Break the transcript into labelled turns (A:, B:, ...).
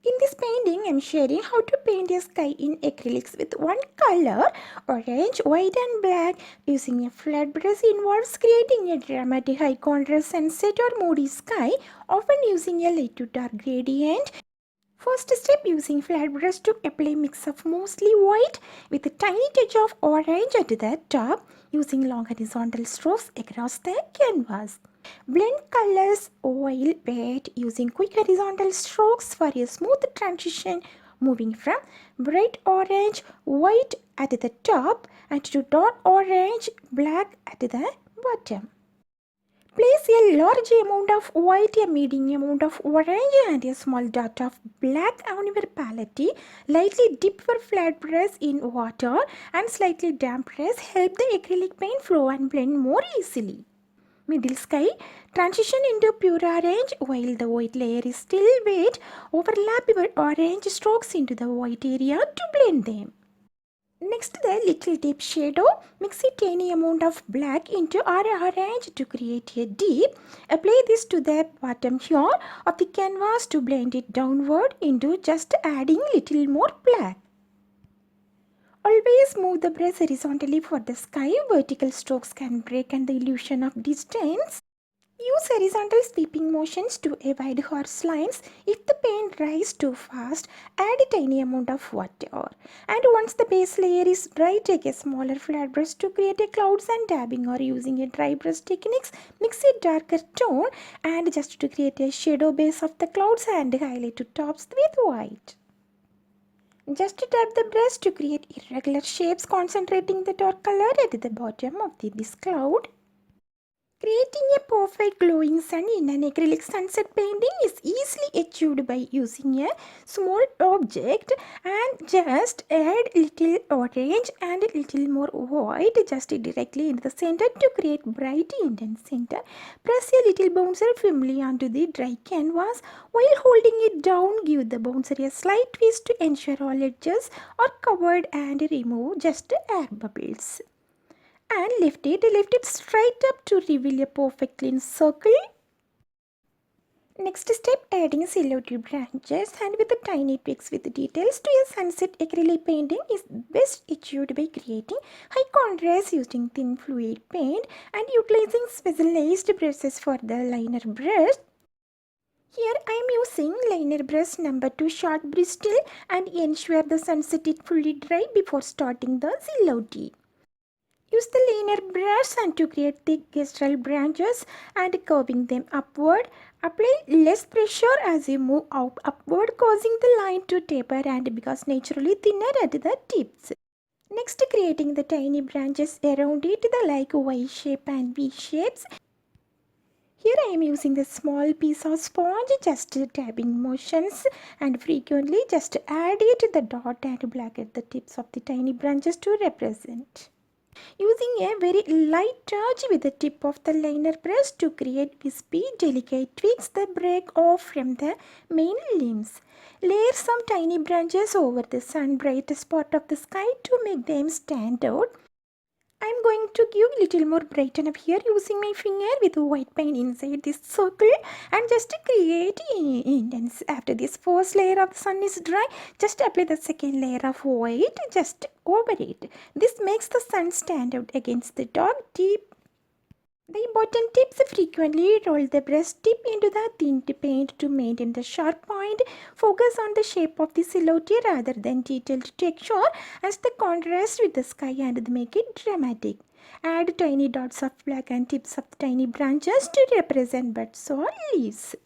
A: In this painting, I am sharing how to paint a sky in acrylics with one color, orange, white and black. Using a flat brush involves creating a dramatic high contrast sunset or moody sky, often using a light to dark gradient. First step, using flat brush to apply mix of mostly white with a tiny touch of orange at the top, using long horizontal strokes across the canvas. Blend colors while wet, using quick horizontal strokes for a smooth transition, moving from bright orange white at the top and to dark orange black at the bottom. Place a large amount of white, a medium amount of orange and a small dot of black on your palette. Lightly dip your flat brush in water and slightly damp brush help the acrylic paint flow and blend more easily. Middle sky, transition into pure orange while the white layer is still wet. Overlap your orange strokes into the white area to blend them. Next, the little deep shadow. Mix a tiny amount of black into our orange to create a deep. Apply this to the bottom here of the canvas to blend it downward into just adding little more black. Always move the brush horizontally for the sky. Vertical strokes can break and the illusion of distance. Use horizontal sweeping motions to avoid harsh lines. If the paint dries too fast, add a tiny amount of water. And once the base layer is dry, take a smaller flat brush to create a clouds and dabbing, or using a dry brush techniques, mix a darker tone and just to create a shadow base of the clouds and highlight to tops with white. Just tap the brush to create irregular shapes, concentrating the dark color at the bottom of this cloud. Creating a perfect glowing sun in an acrylic sunset painting is easily achieved by using a small object and just add little orange and little more white just directly in the center to create bright intense center. Press a little bouncer firmly onto the dry canvas. While holding it down, give the bouncer a slight twist to ensure all edges are covered and remove just air bubbles. And lift it straight up to reveal a perfect clean circle. Next step, adding silhouette branches and with the tiny tweaks with details to a sunset acrylic painting is best achieved by creating high contrast using thin fluid paint and utilizing specialized brushes for the liner brush. Here I am using liner brush number 2 short bristle and ensure the sunset is fully dry before starting the silhouette. Use the liner brush and to create thick gestural branches and curving them upward. Apply less pressure as you move upward, causing the line to taper and becomes naturally thinner at the tips. Next, creating the tiny branches around it, the like Y shape and V shapes. Here I am using the small piece of sponge, just tapping motions and frequently just add it the dot and black at the tips of the tiny branches to represent. Using a very light touch with the tip of the liner brush to create wispy, delicate twigs that break off from the main limbs. Layer some tiny branches over the sun brightest part of the sky to make them stand out. I am going to give a little more brighten up here using my finger with white paint inside this circle and just create intense. After this first layer of the sun is dry, just apply the second layer of white just over it. This makes the sun stand out against the dark tip. The bottom tips frequently roll the brush tip into the tint paint to maintain the sharp point. Focus on the shape of the silhouette rather than detailed texture as the contrast with the sky and make it dramatic. Add tiny dots of black and tips of tiny branches to represent buds or leaves.